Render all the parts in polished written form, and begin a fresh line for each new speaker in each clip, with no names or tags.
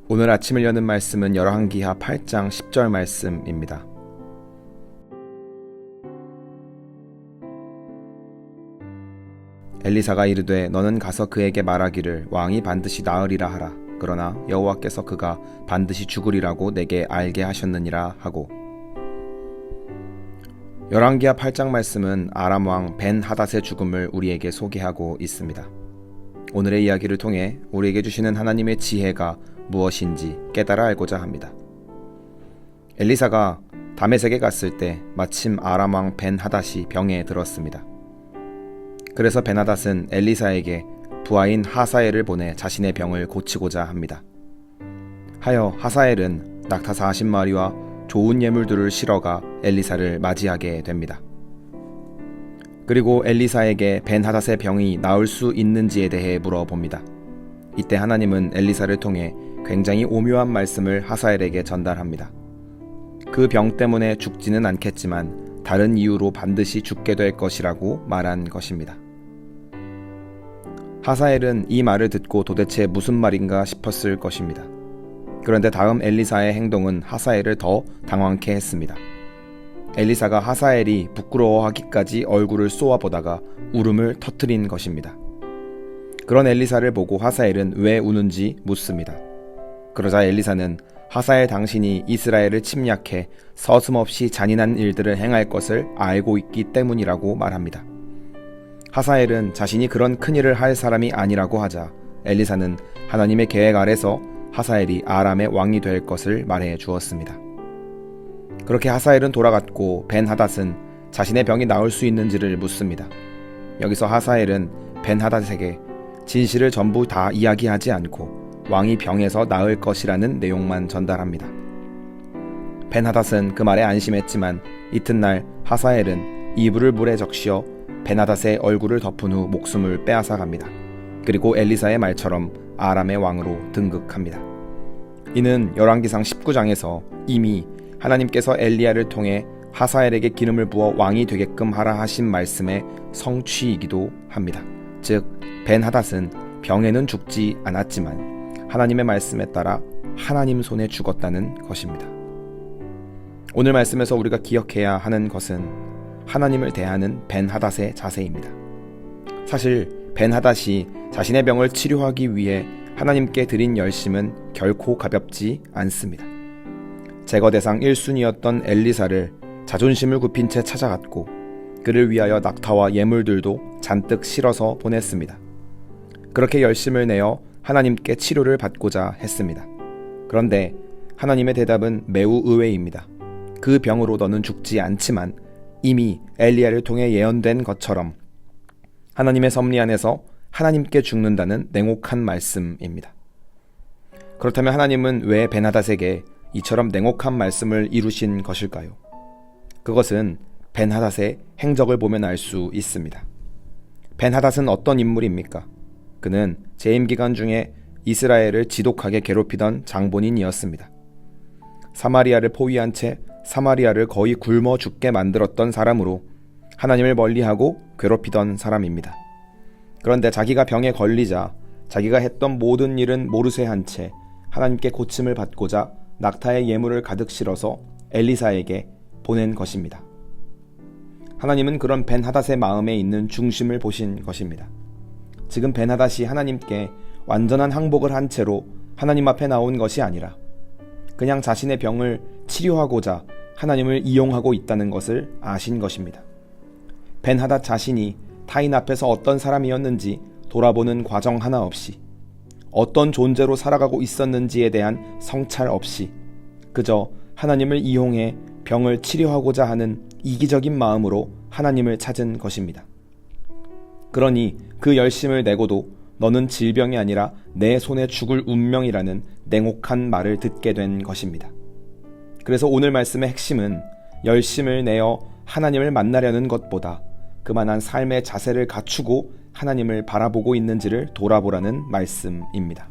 오늘 아침을 여는 말씀은 열왕기하 8장 10절 말씀입니다. 엘리사가 이르되 너는 가서 그에게 말하기를 왕이 반드시 나으리라 하라. 그러나 여호와께서 그가 반드시 죽으리라고 내게 알게 하셨느니라 하고. 열왕기하 8장 말씀은 아람 왕 벤 하닷의 죽음을 우리에게 소개하고 있습니다. 오늘의 이야기를 통해 우리에게 주시는 하나님의 지혜가 무엇인지 깨달아 알고자 합니다. 엘리사가 다메섹에 갔을 때 마침 아람 왕 벤 하닷이 병에 들었습니다. 그래서 벤 하닷은 엘리사에게 부하인 하사엘을 보내 자신의 병을 고치고자 합니다. 하여 하사엘은 낙타 40마리와 좋은 예물들을 실어가 엘리사를 맞이하게 됩니다. 그리고 엘리사에게 벤 하닷의 병이 나을 수 있는지에 대해 물어봅니다. 이때 하나님은 엘리사를 통해 굉장히 오묘한 말씀을 하사엘에게 전달합니다. 그 병 때문에 죽지는 않겠지만 다른 이유로 반드시 죽게 될 것이라고 말한 것입니다. 하사엘은 이 말을 듣고 도대체 무슨 말인가 싶었을 것입니다. 그런데 다음 엘리사의 행동은 하사엘을 더 당황케 했습니다. 엘리사가 하사엘이 부끄러워하기까지 얼굴을 쏘아보다가 울음을 터뜨린 것입니다. 그런 엘리사를 보고 하사엘은 왜 우는지 묻습니다. 그러자 엘리사는 하사엘 당신이 이스라엘을 침략해 서슴없이 잔인한 일들을 행할 것을 알고 있기 때문이라고 말합니다. 하사엘은 자신이 그런 큰일을 할 사람이 아니라고 하자 엘리사는 하나님의 계획 아래서 하사엘이 아람의 왕이 될 것을 말해 주었습니다. 그렇게 하사엘은 돌아갔고 벤 하닷은 자신의 병이 나을 수 있는지를 묻습니다. 여기서 하사엘은 벤 하닷에게 진실을 전부 다 이야기하지 않고 왕이 병에서 나을 것이라는 내용만 전달합니다. 벤 하닷은 그 말에 안심했지만 이튿날 하사엘은 이불을 물에 적시어 벤 하닷의 얼굴을 덮은 후 목숨을 빼앗아 갑니다. 그리고 엘리사의 말처럼 아람의 왕으로 등극합니다. 이는 열왕기상 19장에서 이미 하나님께서 엘리야를 통해 하사엘에게 기름을 부어 왕이 되게끔 하라 하신 말씀의 성취이기도 합니다. 즉 벤 하닷은 병에는 죽지 않았지만 하나님의 말씀에 따라 하나님 손에 죽었다는 것입니다. 오늘 말씀에서 우리가 기억해야 하는 것은 하나님을 대하는 벤 하닷의 자세입니다. 사실 벤 하닷이 자신의 병을 치료하기 위해 하나님께 드린 열심은 결코 가볍지 않습니다. 제거 대상 1순위였던 엘리사를 자존심을 굽힌 채 찾아갔고 그를 위하여 낙타와 예물들도 잔뜩 실어서 보냈습니다. 그렇게 열심을 내어 하나님께 치료를 받고자 했습니다. 그런데 하나님의 대답은 매우 의외입니다. 그 병으로 너는 죽지 않지만 이미 엘리야를 통해 예언된 것처럼 하나님의 섭리 안에서 하나님께 죽는다는 냉혹한 말씀입니다. 그렇다면 하나님은 왜 벤 하닷에게 이처럼 냉혹한 말씀을 이루신 것일까요? 그것은 벤 하닷의 행적을 보면 알 수 있습니다. 벤 하닷은 어떤 인물입니까? 그는 재임 기간 중에 이스라엘을 지독하게 괴롭히던 장본인이었습니다. 사마리아를 포위한 채 사마리아를 거의 굶어 죽게 만들었던 사람으로 하나님을 멀리하고 괴롭히던 사람입니다. 그런데 자기가 병에 걸리자 자기가 했던 모든 일은 모르쇠한 채 하나님께 고침을 받고자 낙타의 예물을 가득 실어서 엘리사에게 보낸 것입니다. 하나님은 그런 벤 하닷의 마음에 있는 중심을 보신 것입니다. 지금 벤 하닷이 하나님께 완전한 항복을 한 채로 하나님 앞에 나온 것이 아니라 그냥 자신의 병을 치료하고자 하나님을 이용하고 있다는 것을 아신 것입니다. 벤 하닷 자신이 타인 앞에서 어떤 사람이었는지 돌아보는 과정 하나 없이 어떤 존재로 살아가고 있었는지에 대한 성찰 없이 그저 하나님을 이용해 병을 치료하고자 하는 이기적인 마음으로 하나님을 찾은 것입니다. 그러니 그 열심을 내고도 너는 질병이 아니라 내 손에 죽을 운명이라는 냉혹한 말을 듣게 된 것입니다. 그래서 오늘 말씀의 핵심은 열심을 내어 하나님을 만나려는 것보다 그만한 삶의 자세를 갖추고 하나님을 바라보고 있는지를 돌아보라는 말씀입니다.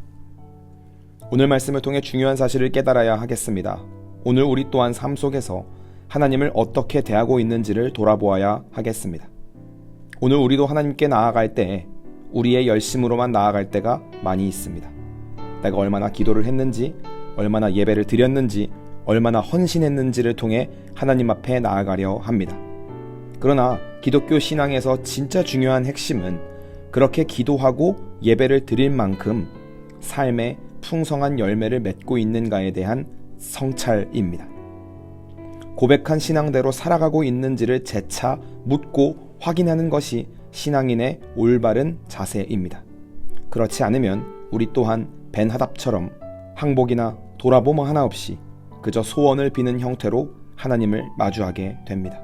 오늘 말씀을 통해 중요한 사실을 깨달아야 하겠습니다. 오늘 우리 또한 삶 속에서 하나님을 어떻게 대하고 있는지를 돌아보아야 하겠습니다. 오늘 우리도 하나님께 나아갈 때 우리의 열심으로만 나아갈 때가 많이 있습니다. 내가 얼마나 기도를 했는지, 얼마나 예배를 드렸는지, 얼마나 헌신했는지를 통해 하나님 앞에 나아가려 합니다. 그러나 기독교 신앙에서 진짜 중요한 핵심은 그렇게 기도하고 예배를 드릴 만큼 삶에 풍성한 열매를 맺고 있는가에 대한 성찰입니다. 고백한 신앙대로 살아가고 있는지를 재차 묻고 확인하는 것이 신앙인의 올바른 자세입니다. 그렇지 않으면 우리 또한 벤하답처럼 항복이나 돌아봄 하나 없이 그저 소원을 비는 형태로 하나님을 마주하게 됩니다.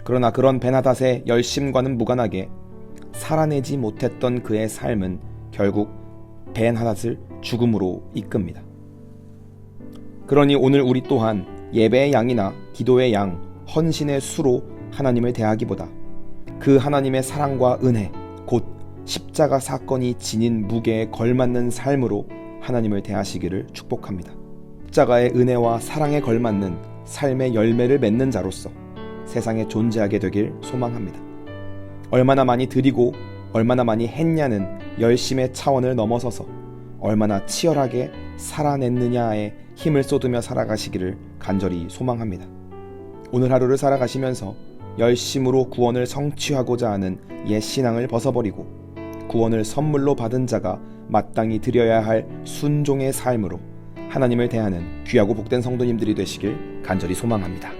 그러나 그런 벤하닷의 열심과는 무관하게 살아내지 못했던 그의 삶은 결국 벤하닷을 죽음으로 이끕니다. 그러니 오늘 우리 또한 예배의 양이나 기도의 양, 헌신의 수로 하나님을 대하기보다 그 하나님의 사랑과 은혜, 곧 십자가 사건이 지닌 무게에 걸맞는 삶으로 하나님을 대하시기를 축복합니다. 십자가의 은혜와 사랑에 걸맞는 삶의 열매를 맺는 자로서 세상에 존재하게 되길 소망합니다. 얼마나 많이 드리고 얼마나 많이 했냐는 열심의 차원을 넘어서서 얼마나 치열하게 살아냈느냐에 힘을 쏟으며 살아가시기를 간절히 소망합니다. 오늘 하루를 살아가시면서 열심으로 구원을 성취하고자 하는 옛 신앙을 벗어버리고 구원을 선물로 받은 자가 마땅히 드려야 할 순종의 삶으로 하나님을 대하는 귀하고 복된 성도님들이 되시길 간절히 소망합니다.